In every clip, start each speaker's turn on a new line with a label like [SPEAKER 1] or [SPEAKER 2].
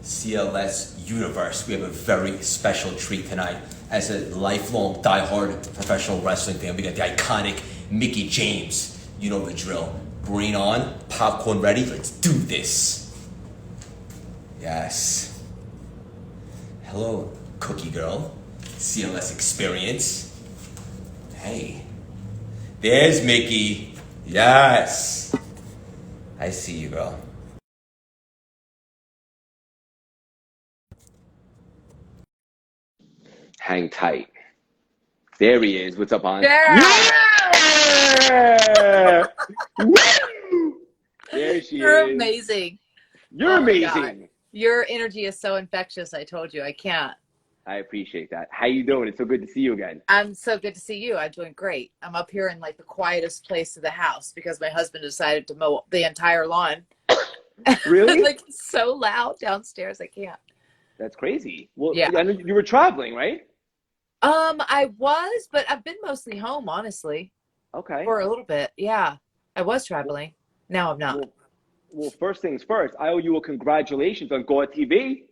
[SPEAKER 1] CLS universe, we have a very special treat tonight. As a lifelong diehard professional wrestling fan, we got the iconic Mickie James. You know the drill. Brain on, popcorn ready, let's do this. Yes. Hello, cookie girl. CLS experience. Hey. There's Mickie. Yes. I see you, girl. Hang tight. There he is. What's up, on?
[SPEAKER 2] Yeah!
[SPEAKER 1] Yeah! Woo! There she
[SPEAKER 2] You're
[SPEAKER 1] is.
[SPEAKER 2] amazing.
[SPEAKER 1] You're amazing.
[SPEAKER 2] Your energy is so infectious. I told you I can't.
[SPEAKER 1] I appreciate that. How you doing? It's so good to see you again.
[SPEAKER 2] I'm so good to see you. I'm doing great. I'm up here in like the quietest place of the house because my husband decided to mow the entire lawn.
[SPEAKER 1] Really?
[SPEAKER 2] Like it's so loud downstairs. I can't.
[SPEAKER 1] That's crazy. Well,
[SPEAKER 2] Yeah.
[SPEAKER 1] I know you were traveling, right?
[SPEAKER 2] I was, but I've been mostly home, honestly,
[SPEAKER 1] Okay.
[SPEAKER 2] for a little bit. Yeah, I was traveling. Now I'm not.
[SPEAKER 1] Well, first things first, I owe you a congratulations on Go TV.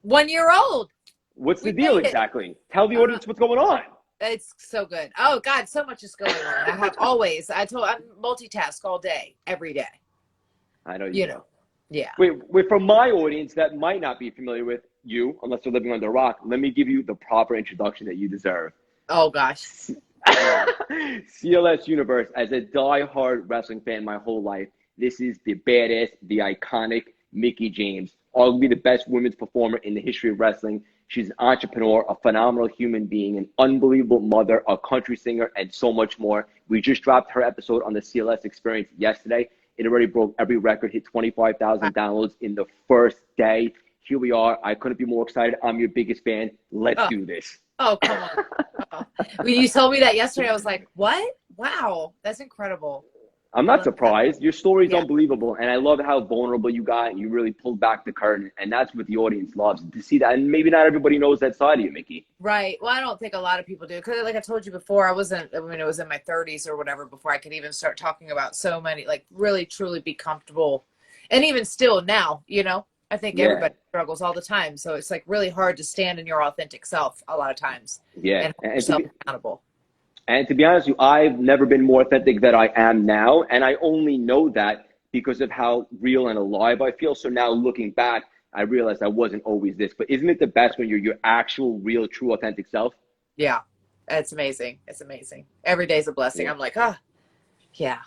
[SPEAKER 2] 1 year old.
[SPEAKER 1] What's the
[SPEAKER 2] We
[SPEAKER 1] deal
[SPEAKER 2] made it.
[SPEAKER 1] exactly? Tell the audience what's going on.
[SPEAKER 2] It's so good. Oh God, so much is going on. I'm multitask all day, every day.
[SPEAKER 1] I know
[SPEAKER 2] You know. Yeah.
[SPEAKER 1] Wait, for my audience that might not be familiar with you, unless they're living under a rock, let me give you the proper introduction that you deserve.
[SPEAKER 2] Oh gosh.
[SPEAKER 1] CLS Universe, as a die-hard wrestling fan my whole life, this is the badass, the iconic Mickie James, arguably the best women's performer in the history of wrestling. She's an entrepreneur, a phenomenal human being, an unbelievable mother, a country singer, and so much more. We just dropped her episode on the CLS Experience yesterday. It already broke every record, hit 25,000 downloads in the first day. Here we are. I couldn't be more excited. I'm your biggest fan. Let's do this.
[SPEAKER 2] Oh, come on. When you told me that yesterday, I was like, what? Wow, that's incredible.
[SPEAKER 1] I'm not surprised. Your story is
[SPEAKER 2] Yeah.
[SPEAKER 1] unbelievable, and I love how vulnerable you got, and you really pulled back the curtain, and that's what the audience loves, to see that. And maybe not everybody knows that side of you, Mickie.
[SPEAKER 2] Right. Well, I don't think a lot of people do. Because like I told you before, it was in my 30s or whatever before I could even start talking about so many, like really, truly be comfortable. And even still now, I think everybody struggles all the time. So it's like really hard to stand in your authentic self a lot of times.
[SPEAKER 1] Yeah.
[SPEAKER 2] And hold yourself accountable.
[SPEAKER 1] And to be honest with you, I've never been more authentic than I am now. And I only know that because of how real and alive I feel. So now looking back, I realized I wasn't always this. But isn't it the best when you're your actual, real, true, authentic self?
[SPEAKER 2] Yeah. It's amazing. It's amazing. Every day's a blessing.
[SPEAKER 1] Yeah.
[SPEAKER 2] I'm like, yeah.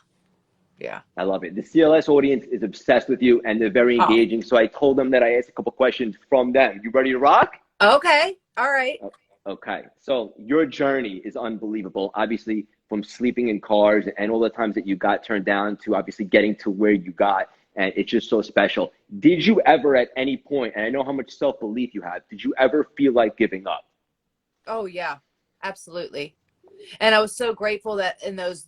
[SPEAKER 2] Yeah.
[SPEAKER 1] I love it. The CLS audience is obsessed with you, and they're very engaging. So I told them that I asked a couple questions from them. You ready to rock?
[SPEAKER 2] Okay. All right.
[SPEAKER 1] Okay, so your journey is unbelievable. Obviously, from sleeping in cars and all the times that you got turned down to obviously getting to where you got, and it's just so special. Did you ever at any point, and I know how much self-belief you have, did you ever feel like giving up?
[SPEAKER 2] Oh, yeah, absolutely. And I was so grateful that in those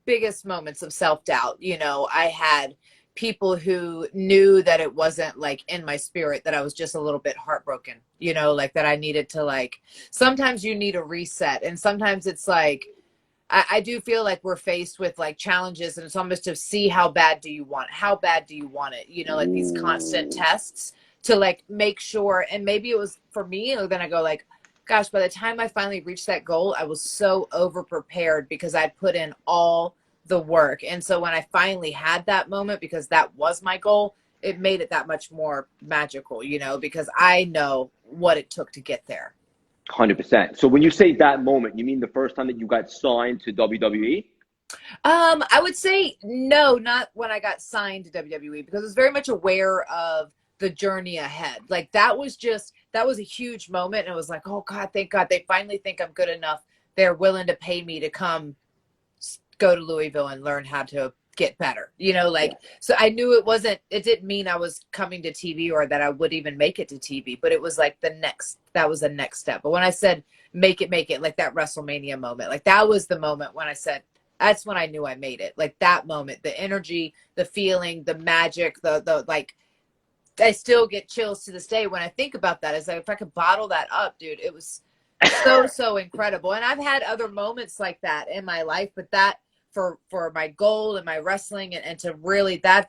[SPEAKER 2] biggest moments of self-doubt, I had people who knew that it wasn't like in my spirit, that I was just a little bit heartbroken, like that I needed to sometimes you need a reset. And sometimes it's like, I do feel like we're faced with like challenges, and it's almost to see how bad do you want it, like these constant tests to like make sure. And maybe it was for me, and then I go like, gosh, by the time I finally reached that goal, I was so over prepared because I'd put in all the work. And so when I finally had that moment, because that was my goal, it made it that much more magical, because I know what it took to get there.
[SPEAKER 1] 100%. So when you say that moment, you mean the first time that you got signed to WWE?
[SPEAKER 2] I would say no, not when I got signed to WWE, because I was very much aware of the journey ahead. Like that was a huge moment. And it was like, oh God, thank God they finally think I'm good enough. They're willing to pay me to come go to Louisville and learn how to get better, So I knew it didn't mean I was coming to TV or that I would even make it to TV, but it was like that was the next step. But when I said, make it, like that WrestleMania moment, like that was the moment when I said, that's when I knew I made it. Like that moment, the energy, the feeling, the magic, the like, I still get chills to this day when I think about that. It's like, if I could bottle that up, dude, it was so incredible. And I've had other moments like that in my life, but that for my goal and my wrestling and to really that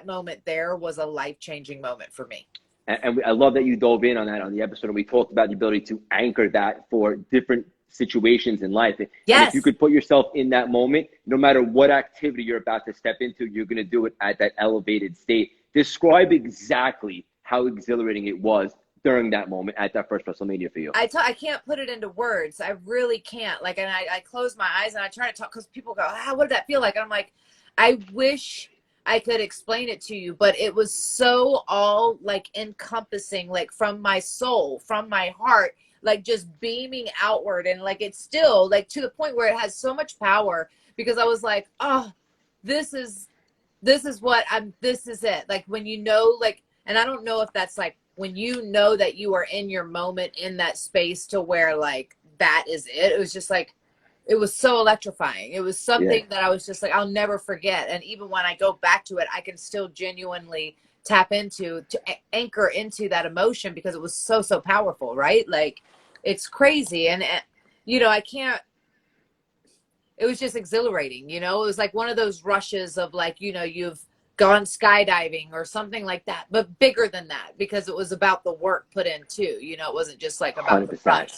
[SPEAKER 2] moment there was a life-changing moment for me.
[SPEAKER 1] I love that you dove in on that on the episode, and we talked about the ability to anchor that for different situations in life. And if you
[SPEAKER 2] Yes.
[SPEAKER 1] could put yourself in that moment, no matter what activity you're about to step into, you're going to do it at that elevated state. Describe exactly how exhilarating it was during that moment at that first WrestleMania for you.
[SPEAKER 2] I can't put it into words. I really can't. Like, and I close my eyes and I try to talk, because people go, what did that feel like? And I'm like, I wish I could explain it to you, but it was so all like encompassing, like from my soul, from my heart, like just beaming outward. And like, it's still like to the point where it has so much power, because I was like, oh, this is this is it. Like when you know, like, and I don't know if that's like when you know that you are in your moment in that space to where like that is it. It was just like, it was so electrifying. It was
[SPEAKER 1] Yeah,
[SPEAKER 2] something that I was just like, I'll never forget. And even when I go back to it, I can still genuinely tap into, to anchor into that emotion, because it was so, so powerful, right? Like it's crazy. And, you know, I can't, it was just exhilarating. You know, it was like one of those rushes of like, you know, you've gone skydiving or something like that, but bigger than that, because it was about the work put in too. You know, it wasn't just like about the
[SPEAKER 1] 100%.
[SPEAKER 2] rush.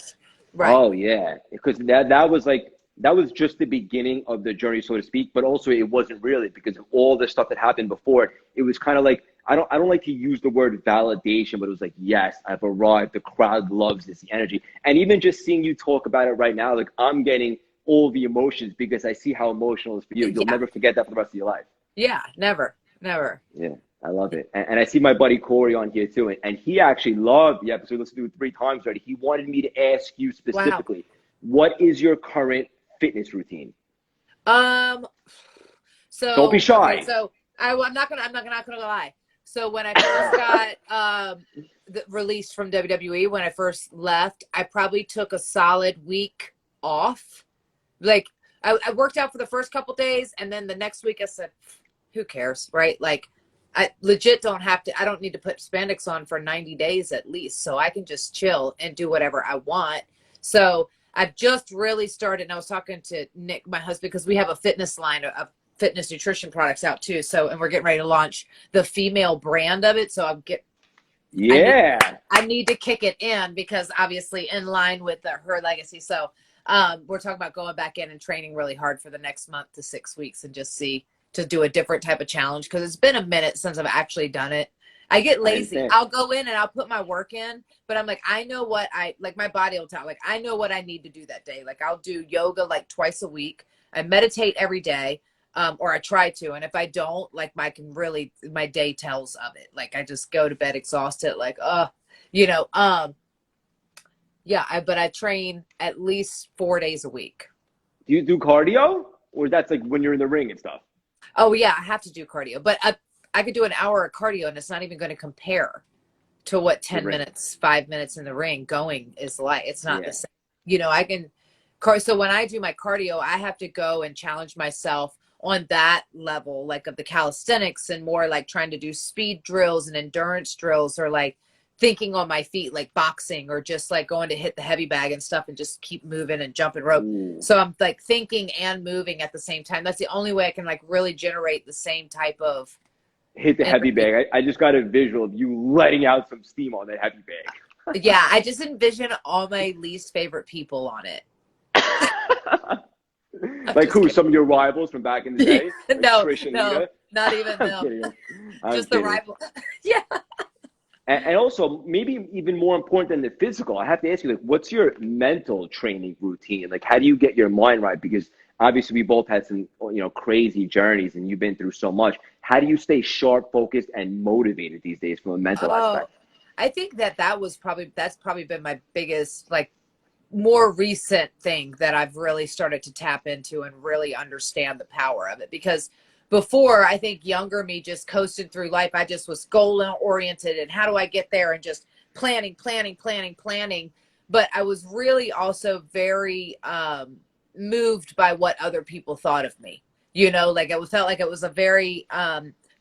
[SPEAKER 2] Right.
[SPEAKER 1] Oh yeah, because that was just the beginning of the journey, so to speak. But also, it wasn't really, because of all the stuff that happened before it. It was kind of like, I don't like to use the word validation, but it was like, yes, I've arrived. The crowd loves this energy, and even just seeing you talk about it right now, like I'm getting all the emotions because I see how emotional it is for you. You'll
[SPEAKER 2] Yeah.
[SPEAKER 1] never forget that for the rest of your life.
[SPEAKER 2] Yeah. Never, never.
[SPEAKER 1] Yeah, I love it. And I see my buddy Corey on here too. And he actually loved the episode. Listened to it 3 times already. He wanted me to ask you
[SPEAKER 2] Wow.
[SPEAKER 1] specifically, what is your current fitness routine?
[SPEAKER 2] Um,
[SPEAKER 1] Don't be
[SPEAKER 2] so, okay.
[SPEAKER 1] shy.
[SPEAKER 2] So I'm not gonna lie. So when I first got, released from WWE, when I first left, I probably took a solid week off. Like I worked out for the first couple days, and then the next week I said, who cares, right? Like I legit I don't need to put spandex on for 90 days at least, so I can just chill and do whatever I want. So I've just really started, and I was talking to Nick, my husband, because we have a fitness line of fitness nutrition products out too. So, and we're getting ready to launch the female brand of it. So
[SPEAKER 1] Yeah.
[SPEAKER 2] I need to kick it in, because obviously in line with her legacy. So we're talking about going back in and training really hard for the next month to 6 weeks, and just to do a different type of challenge, because it's been a minute since I've actually done it. I get
[SPEAKER 1] I
[SPEAKER 2] lazy.
[SPEAKER 1] understand.
[SPEAKER 2] I'll go in and I'll put my work in, but I'm like, I know what like my body will tell. Like, I know what I need to do that day. Like, I'll do yoga like twice a week. I meditate every day, or I try to. And if I don't, like, my day tells of it. Like, I just go to bed exhausted, like, you know, yeah, but I train at least 4 days a week.
[SPEAKER 1] Do you do cardio? Or that's like when you're in the ring and stuff?
[SPEAKER 2] Oh yeah, I have to do cardio, but I could do an hour of cardio, and it's not even going to compare to what
[SPEAKER 1] The
[SPEAKER 2] 10
[SPEAKER 1] ring.
[SPEAKER 2] minutes, 5 minutes in the ring going is like. It's not the
[SPEAKER 1] Yeah.
[SPEAKER 2] same. You know, so when I do my cardio, I have to go and challenge myself on that level, like of the calisthenics, and more like trying to do speed drills and endurance drills, or like thinking on my feet, like boxing, or just like going to hit the heavy bag and stuff and just keep moving and jumping rope.
[SPEAKER 1] Ooh.
[SPEAKER 2] So I'm like thinking and moving at the same time. That's the only way I can like really generate the same type of
[SPEAKER 1] Hit the heavy
[SPEAKER 2] energy.
[SPEAKER 1] bag. I just got a visual of you letting out some steam on that heavy bag.
[SPEAKER 2] Yeah, I just envision all my least favorite people on it. I'm
[SPEAKER 1] Like
[SPEAKER 2] just
[SPEAKER 1] who?
[SPEAKER 2] kidding.
[SPEAKER 1] Some of your rivals from back in the day? Like
[SPEAKER 2] No,
[SPEAKER 1] Trish and
[SPEAKER 2] no,
[SPEAKER 1] Lita?
[SPEAKER 2] not even
[SPEAKER 1] I'm
[SPEAKER 2] them.
[SPEAKER 1] kidding. I'm
[SPEAKER 2] Just the
[SPEAKER 1] kidding.
[SPEAKER 2] rival. Yeah.
[SPEAKER 1] And also, maybe even more important than the physical, I have to ask you, like, what's your mental training routine? Like, how do you get your mind right? Because obviously, we both had some, crazy journeys, and you've been through so much. How do you stay sharp, focused, and motivated these days from a mental
[SPEAKER 2] Oh,
[SPEAKER 1] aspect?
[SPEAKER 2] I think that's probably been my biggest, like, more recent thing that I've really started to tap into and really understand the power of it. Because before, I think younger me just coasted through life. I just was goal oriented, and how do I get there, and just planning, planning, planning, planning. But I was really also very moved by what other people thought of me. You know, like it felt like it was a very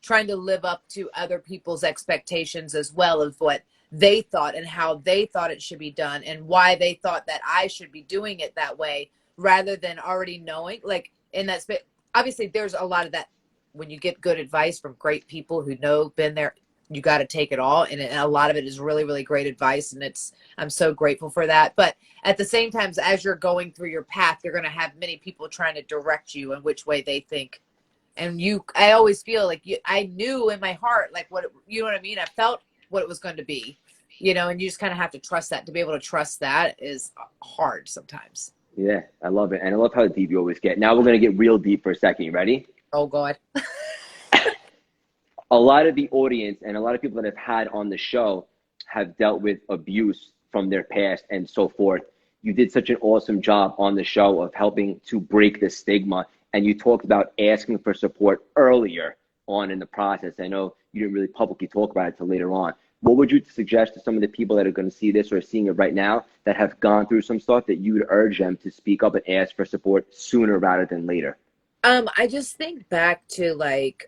[SPEAKER 2] trying to live up to other people's expectations, as well as what they thought and how they thought it should be done, and why they thought that I should be doing it that way, rather than already knowing, like, in that space. Obviously there's a lot of that when you get good advice from great people who know, been there. you got to take it all. And a lot of it is really, really great advice. And I'm so grateful for that. But at the same time, as you're going through your path, you're going to have many people trying to direct you in which way they think. And I always feel like I knew in my heart, like you know what I mean? I felt what it was going to be, you know, and you just kind of have to trust that. To be able to trust that is hard sometimes.
[SPEAKER 1] Yeah, I love it. And I love how deep you always get. Now we're going to get real deep for a second. You ready?
[SPEAKER 2] Oh, God.
[SPEAKER 1] A lot of the audience and a lot of people that I've had on the show have dealt with abuse from their past and so forth. You did such an awesome job on the show of helping to break the stigma. And you talked about asking for support earlier on in the process. I know you didn't really publicly talk about it till later on. What would you suggest to some of the people that are going to see this or are seeing it right now that have gone through some stuff that you would urge them to speak up and ask for support sooner rather than later?
[SPEAKER 2] I just think back to like,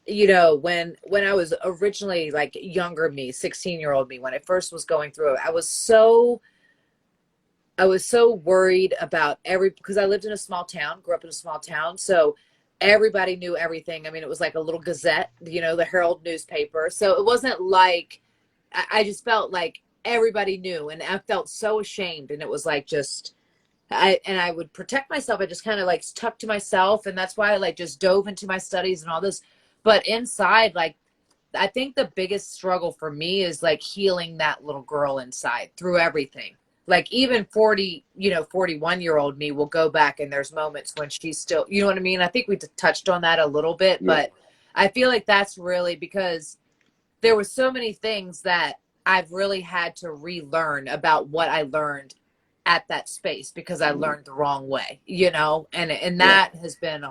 [SPEAKER 2] you know, when I was originally like younger me, 16-year-old me, when I first was going through it, I was so worried about because I lived in a small town, grew up in a small town. So everybody knew everything. I mean, it was like a little gazette, you know, the Herald newspaper. So it wasn't like, I just felt like everybody knew, and I felt so ashamed. And it was like, I would protect myself. I just kind of like stuck to myself. And that's why I like just dove into my studies and all this. But inside, like, I think the biggest struggle for me is like healing that little girl inside through everything. Like even 41-year-old me will go back and there's moments when she's still, you know what I mean? I think we touched on that a little bit, but I feel like that's really because there were so many things that I've really had to relearn about what I learned at that space because I learned the wrong way, you know, and that has been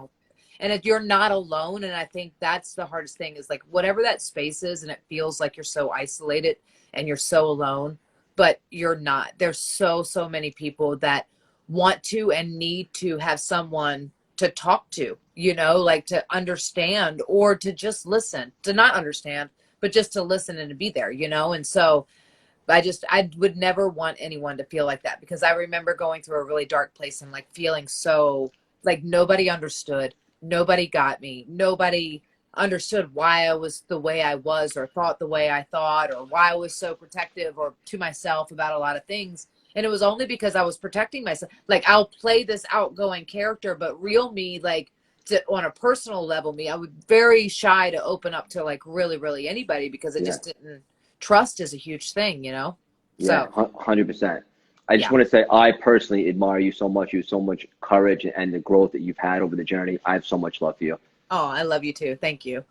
[SPEAKER 2] and if you're not alone, and I think that's the hardest thing is like whatever that space is, and it feels like you're so isolated and you're so alone, but you're not. There's so many people that want to and need to have someone to talk to, you know, like to understand or to just listen, to not understand, but just to listen and to be there, you know? And so I would never want anyone to feel like that because I remember going through a really dark place and like feeling so like nobody understood, nobody got me, nobody understood why I was the way I was or thought the way I thought or why I was so protective or to myself about a lot of things. And it was only because I was protecting myself. Like I'll play this outgoing character, but real me, like on a personal level, me, I was very shy to open up to like really, really anybody because it just didn't. Trust is a huge thing, you know?
[SPEAKER 1] Yeah,
[SPEAKER 2] So
[SPEAKER 1] 100%. I just want to say, I personally admire you so much. You have so much courage and the growth that you've had over the journey. I have so much love for you.
[SPEAKER 2] Oh, I love you too. Thank you.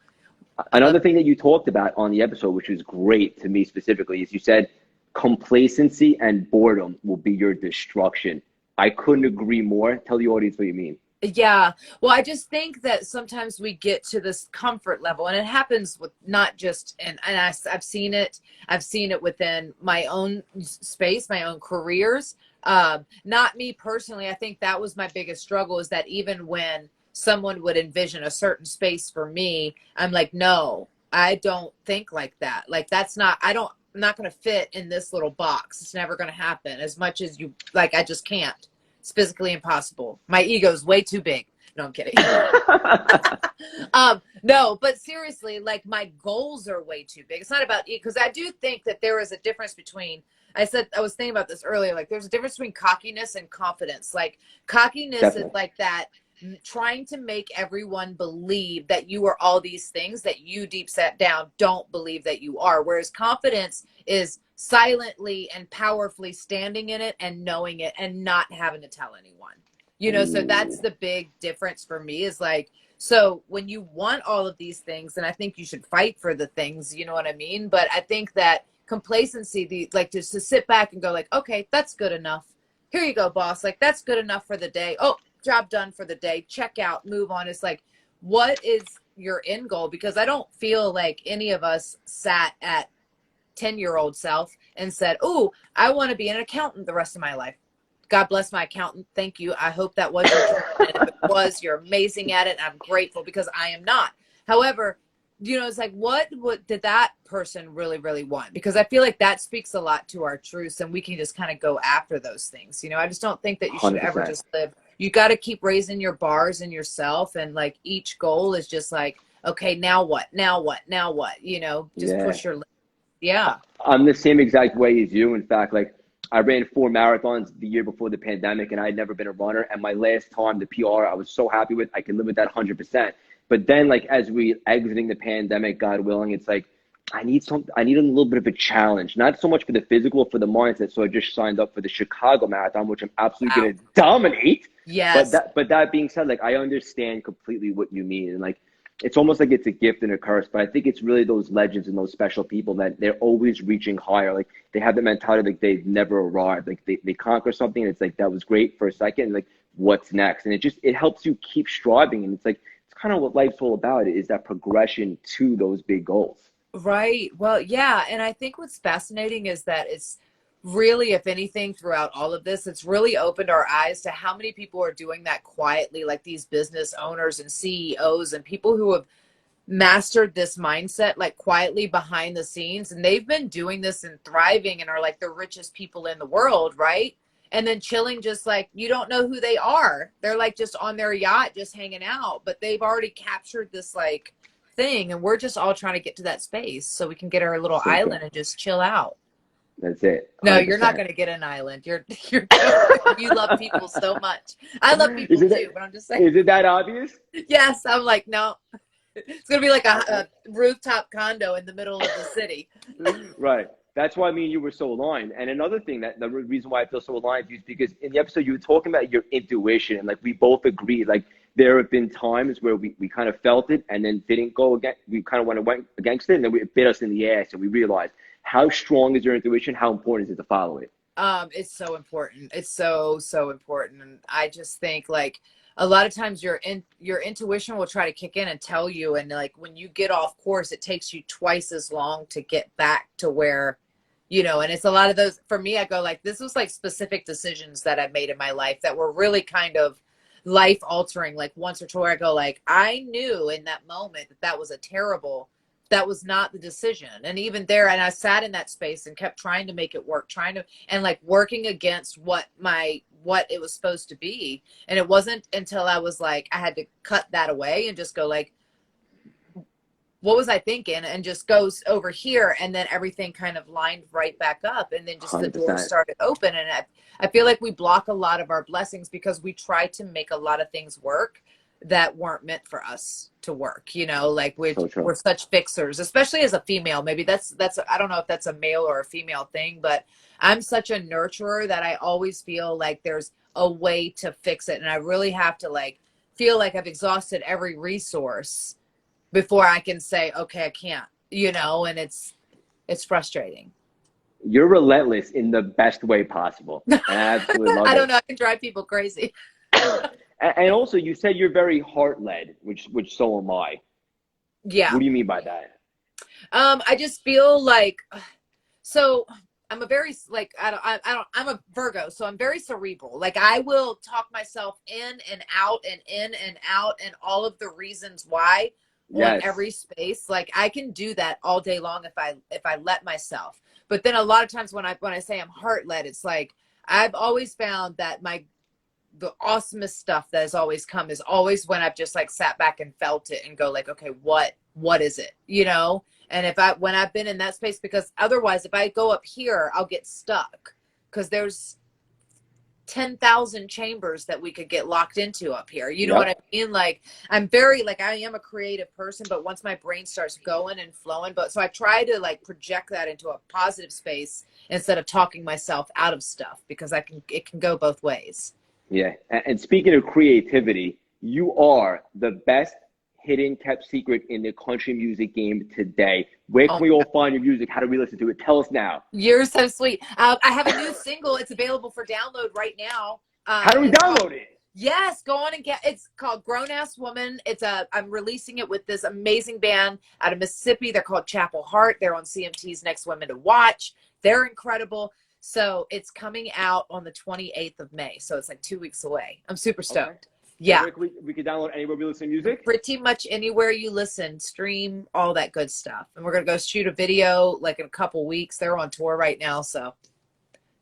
[SPEAKER 1] Another thing that you talked about on the episode, which was great to me specifically, is you said complacency and boredom will be your destruction. I couldn't agree more. Tell the audience what you mean.
[SPEAKER 2] Yeah. Well, I just think that sometimes we get to this comfort level and it happens with not just, and I've seen it within my own space, my own careers. Not me personally. I think that was my biggest struggle is that even when someone would envision a certain space for me, I'm like, no, I don't think like that. Like I'm not going to fit in this little box. It's never going to happen as much as you like. I just can't. It's physically impossible. My ego's way too big. No, I'm kidding. No, but seriously, like my goals are way too big. It's not about because I do think that there is a difference between. I was thinking about this earlier. Like there's a difference between cockiness and confidence. Like cockiness is like that trying to make everyone believe that you are all these things that you deep set down don't believe that you are. Whereas confidence is silently and powerfully standing in it and knowing it and not having to tell anyone, you know. So that's the big difference for me is like, so when you want all of these things, then I think you should fight for the things, you know what I mean? But I think that complacency, like just to sit back and go like, okay, that's good enough. Here you go, boss. Like that's good enough for the day. Oh, job done for the day. Check out, move on. It's like, what is your end goal? Because I don't feel like any of us sat at 10-year-old self and said, oh, I want to be an accountant the rest of my life. God bless my accountant. Thank you. I hope that was your dream. And if it was, you're amazing at it. And I'm grateful because I am not. However, you know, it's like, what did that person really, really want? Because I feel like that speaks a lot to our truths and we can just kind of go after those things. You know, I just don't think that you should
[SPEAKER 1] 100%.
[SPEAKER 2] ever just live. You got to keep raising your bars in yourself. And like each goal is just like, okay, now what? Now what? Now what? You know, just
[SPEAKER 1] Yeah.
[SPEAKER 2] push your limits. Yeah.
[SPEAKER 1] I'm the same exact way as you. In fact, like I ran 4 marathons the year before the pandemic, and I had never been a runner. And my last time, the PR, I was so happy with. I can live with that 100%. But then, like as we exiting the pandemic, God willing, it's like I need some. I need a little bit of a challenge, not so much for the physical, for the mindset. So I just signed up for the Chicago Marathon, which I'm absolutely
[SPEAKER 2] Wow.
[SPEAKER 1] going to dominate.
[SPEAKER 2] Yes.
[SPEAKER 1] But that being said, like I understand completely what you mean, and like it's almost like it's a gift and a curse, but I think it's really those legends and those special people that they're always reaching higher. Like they have the mentality like they've never arrived. Like they conquer something and it's like that was great for a second, and like what's next? And it helps you keep striving. And it's like it's kind of what life's all about, is that progression to those big goals.
[SPEAKER 2] Right. Well, yeah. And I think what's fascinating is that it's really, if anything, throughout all of this, it's really opened our eyes to how many people are doing that quietly, like these business owners and CEOs and people who have mastered this mindset like quietly behind the scenes, and they've been doing this and thriving and are like the richest people in the world, right? And then chilling, just like you don't know who they are. They're like just on their yacht just hanging out, but they've already captured this like thing, and we're just all trying to get to that space so we can get our little
[SPEAKER 1] So true.
[SPEAKER 2] island and just chill out.
[SPEAKER 1] That's it.
[SPEAKER 2] No, you're not
[SPEAKER 1] 100%.
[SPEAKER 2] going to get an island. You're you love people so much. I love people
[SPEAKER 1] Is it that,
[SPEAKER 2] too, but I'm just saying,
[SPEAKER 1] is it that obvious?
[SPEAKER 2] yes, I'm like, no. It's going to be like a rooftop condo in the middle of the city.
[SPEAKER 1] Right. That's why me and you were so aligned. And another thing, that the reason why I feel so aligned with you is because in the episode you were talking about your intuition, and like we both agreed, like there have been times where we kind of felt it and then didn't go again. We kind of went against it, and then it bit us in the ass, and we realized how strong is your intuition, how important is it to follow it.
[SPEAKER 2] It's so important. It's so important. And I just think like a lot of times your intuition will try to kick in and tell you, and like when you get off course, it takes you twice as long to get back to where, you know. And it's a lot of those, for me, I go like, this was like specific decisions that I made in my life that were really kind of life altering, like once or twice. I go like, I knew in that moment that that was a terrible, that was not the decision. And even there, and I sat in that space and kept trying to make it work, trying to, and like working against what it was supposed to be. And it wasn't until I was like, I had to cut that away and just go like, what was I thinking? And just goes over here. And then everything kind of lined right back up. And then just the door
[SPEAKER 1] 100%.
[SPEAKER 2] started open. And I feel like we block a lot of our blessings because we try to make a lot of things work that weren't meant for us to work, you know. Like
[SPEAKER 1] So
[SPEAKER 2] we're
[SPEAKER 1] true.
[SPEAKER 2] such fixers, especially as a female. Maybe that's I don't know if that's a male or a female thing, but I'm such a nurturer that I always feel like there's a way to fix it, and I really have to like feel like I've exhausted every resource before I can say, okay, I can't, you know. And it's frustrating.
[SPEAKER 1] You're relentless in the best way possible. And I absolutely love
[SPEAKER 2] I don't
[SPEAKER 1] it.
[SPEAKER 2] know, I can drive people crazy.
[SPEAKER 1] And also, you said you're very heart led, which so am I.
[SPEAKER 2] Yeah.
[SPEAKER 1] What do you mean by that?
[SPEAKER 2] I just feel like, so I'm a very like I'm a Virgo, so I'm very cerebral. Like I will talk myself in and out and in and out and all of the reasons why on
[SPEAKER 1] Yes,
[SPEAKER 2] every space. Like I can do that all day long if I let myself. But then a lot of times when I say I'm heart led, it's like I've always found that the awesomest stuff that has always come is always when I've just like sat back and felt it and go like, okay, what is it? You know? And when I've been in that space, because otherwise if I go up here, I'll get stuck because there's 10,000 chambers that we could get locked into up here. You know what I
[SPEAKER 1] yep.
[SPEAKER 2] mean? Like I'm very, like I am a creative person, but once my brain starts going and flowing, but so I try to like project that into a positive space instead of talking myself out of stuff, because it can go both ways.
[SPEAKER 1] Yeah. And speaking of creativity, you are the best hidden kept secret in the country music game today. Where can
[SPEAKER 2] Oh,
[SPEAKER 1] we all find your music? How do we listen to it? Tell us now.
[SPEAKER 2] you're so sweet. I have a new single. It's available for download right now.
[SPEAKER 1] How do we
[SPEAKER 2] It's called,
[SPEAKER 1] download it?
[SPEAKER 2] yes, go on and get. It's called Grown Ass Woman. I'm releasing it with this amazing band out of Mississippi. They're called Chapel Heart. They're on CMT's Next Women to Watch. They're incredible. So it's coming out on the 28th of May. So it's like 2 weeks away. I'm super
[SPEAKER 1] Okay.
[SPEAKER 2] stoked.
[SPEAKER 1] So
[SPEAKER 2] Yeah.
[SPEAKER 1] where can we can download anywhere we listen to music?
[SPEAKER 2] Pretty much anywhere you listen, stream, all that good stuff. And we're going to go shoot a video like in a couple weeks. They're on tour right now. So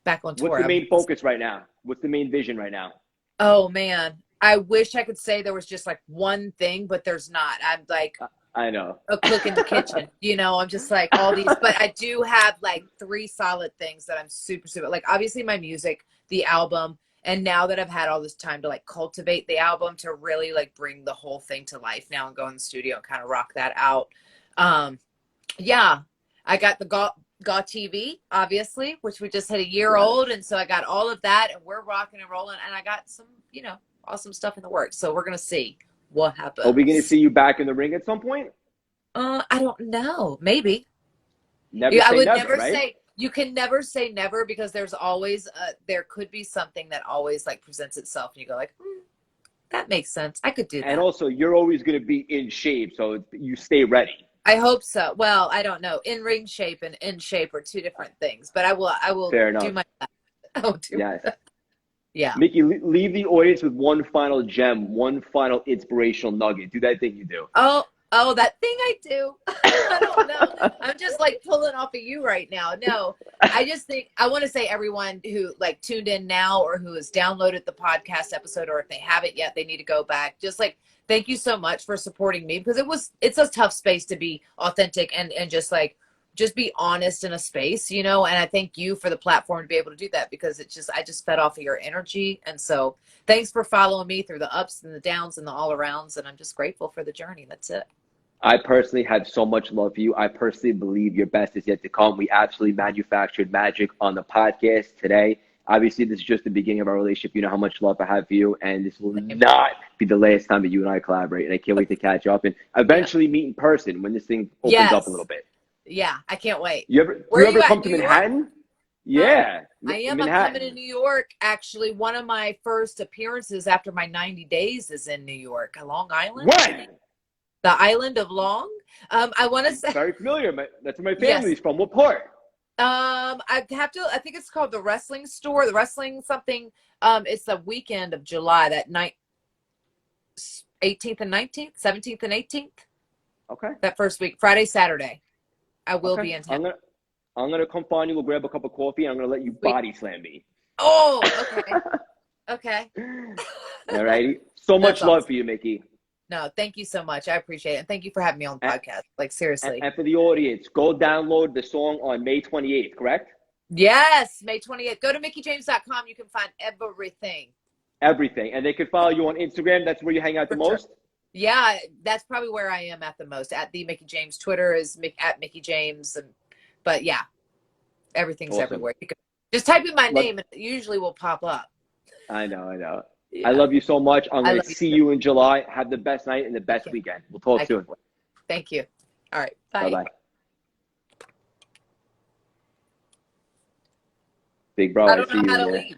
[SPEAKER 2] back on
[SPEAKER 1] What's
[SPEAKER 2] tour.
[SPEAKER 1] the main focus right now? What's the main vision right now?
[SPEAKER 2] Oh man, I wish I could say there was just like one thing, but there's not. I'm like,
[SPEAKER 1] I know.
[SPEAKER 2] a cook in the kitchen. You know, I'm just like all these, but I do have like 3 solid things that I'm super, super like. Obviously, my music, the album, and now that I've had all this time to like cultivate the album to really like bring the whole thing to life now and go in the studio and kind of rock that out. Yeah, I got the Gaw TV, obviously, which we just hit a year old, and so I got all of that, and we're rocking and rolling, and I got some, awesome stuff in the works. So we're gonna see what happens.
[SPEAKER 1] Are we going to see you back in the ring at some point?
[SPEAKER 2] I don't know. Maybe.
[SPEAKER 1] Never
[SPEAKER 2] I
[SPEAKER 1] say
[SPEAKER 2] would
[SPEAKER 1] never,
[SPEAKER 2] never
[SPEAKER 1] right?
[SPEAKER 2] say. You can never say never because there's always there could be something that always like presents itself, and you go like, that makes sense. I could do that.
[SPEAKER 1] And also, you're always going to be in shape, so you stay ready.
[SPEAKER 2] I hope so. Well, I don't know. In ring shape and in shape are 2 different things, but I will
[SPEAKER 1] Fair enough.
[SPEAKER 2] do my best. I will do my best. Yeah.
[SPEAKER 1] Mickie, leave the audience with one final gem, one final inspirational nugget. Do that thing you do.
[SPEAKER 2] Oh, that thing I do. I don't know. I'm just like pulling off of you right now. No, I just think I want to say everyone who like tuned in now or who has downloaded the podcast episode, or if they haven't yet, they need to go back. Just like, thank you so much for supporting me, because it's a tough space to be authentic and just be honest in a space, and I thank you for the platform to be able to do that, because I just fed off of your energy. And so thanks for following me through the ups and the downs and the all arounds. And I'm just grateful for the journey. That's it.
[SPEAKER 1] I personally have so much love for you. I personally believe your best is yet to come. We absolutely manufactured magic on the podcast today. Obviously, this is just the beginning of our relationship. You know how much love I have for you, and this will not be the last time that you and I collaborate. And I can't wait to catch up and eventually meet in person when this thing opens up a little bit.
[SPEAKER 2] Yeah, I can't wait.
[SPEAKER 1] You ever come to Manhattan? Yeah.
[SPEAKER 2] I am.
[SPEAKER 1] Manhattan.
[SPEAKER 2] I'm coming to New York. Actually, one of my first appearances after my 90 days is in New York, Long Island.
[SPEAKER 1] When?
[SPEAKER 2] The island of Long. I want to say.
[SPEAKER 1] Very familiar. That's where my family's from. What part?
[SPEAKER 2] I think it's called the Wrestling Store. The Wrestling something. It's the weekend of July. That night, 18th and 19th, 17th and 18th.
[SPEAKER 1] Okay.
[SPEAKER 2] That first week, Friday, Saturday. I will be in town.
[SPEAKER 1] I'm gonna come find you. We'll grab a cup of coffee. And I'm gonna let you body slam me.
[SPEAKER 2] Oh, okay. Okay.
[SPEAKER 1] All righty. So much love for you, Mickie.
[SPEAKER 2] No, thank you so much. I appreciate it. And thank you for having me on the podcast. Like, seriously.
[SPEAKER 1] And for the audience, go download the song on May 28th, correct?
[SPEAKER 2] Yes, May 28th. Go to mickiejames.com. You can find everything.
[SPEAKER 1] Everything. And they can follow you on Instagram. That's where you hang out the most?
[SPEAKER 2] Yeah, that's probably where I am at the most. At the Mickie James. Twitter is at Mickie James. But yeah, everything's everywhere. You can just type in my name and it usually will pop up.
[SPEAKER 1] I know. Yeah. I love you so much. I'm going to see you in July. Have the best night and the best weekend. We'll talk soon.
[SPEAKER 2] Thank you. All right. Bye.
[SPEAKER 1] Bye-bye. Big bro,
[SPEAKER 2] I don't know how to leave.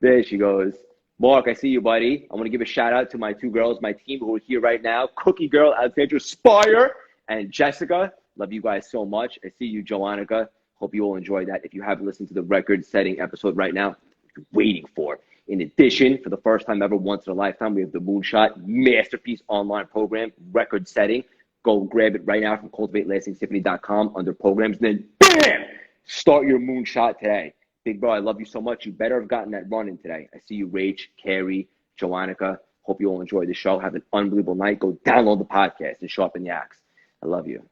[SPEAKER 1] There she goes. Mark, I see you, buddy. I want to give a shout out to my 2 girls, my team who are here right now. Cookie Girl, Alexandra Spire, and Jessica. Love you guys so much. I see you, Joannica. Hope you all enjoyed that. If you haven't listened to the record-setting episode right now, you're waiting for. In addition, for the first time ever, once in a lifetime, we have the Moonshot Masterpiece online program, record-setting. Go grab it right now from cultivatelastingtiffany.com under programs. And then, bam, start your Moonshot today. Big bro, I love you so much. You better have gotten that run in today. I see you, Rach, Carrie, Joannica. Hope you all enjoyed the show. Have an unbelievable night. Go download the podcast and show up in the acts. I love you.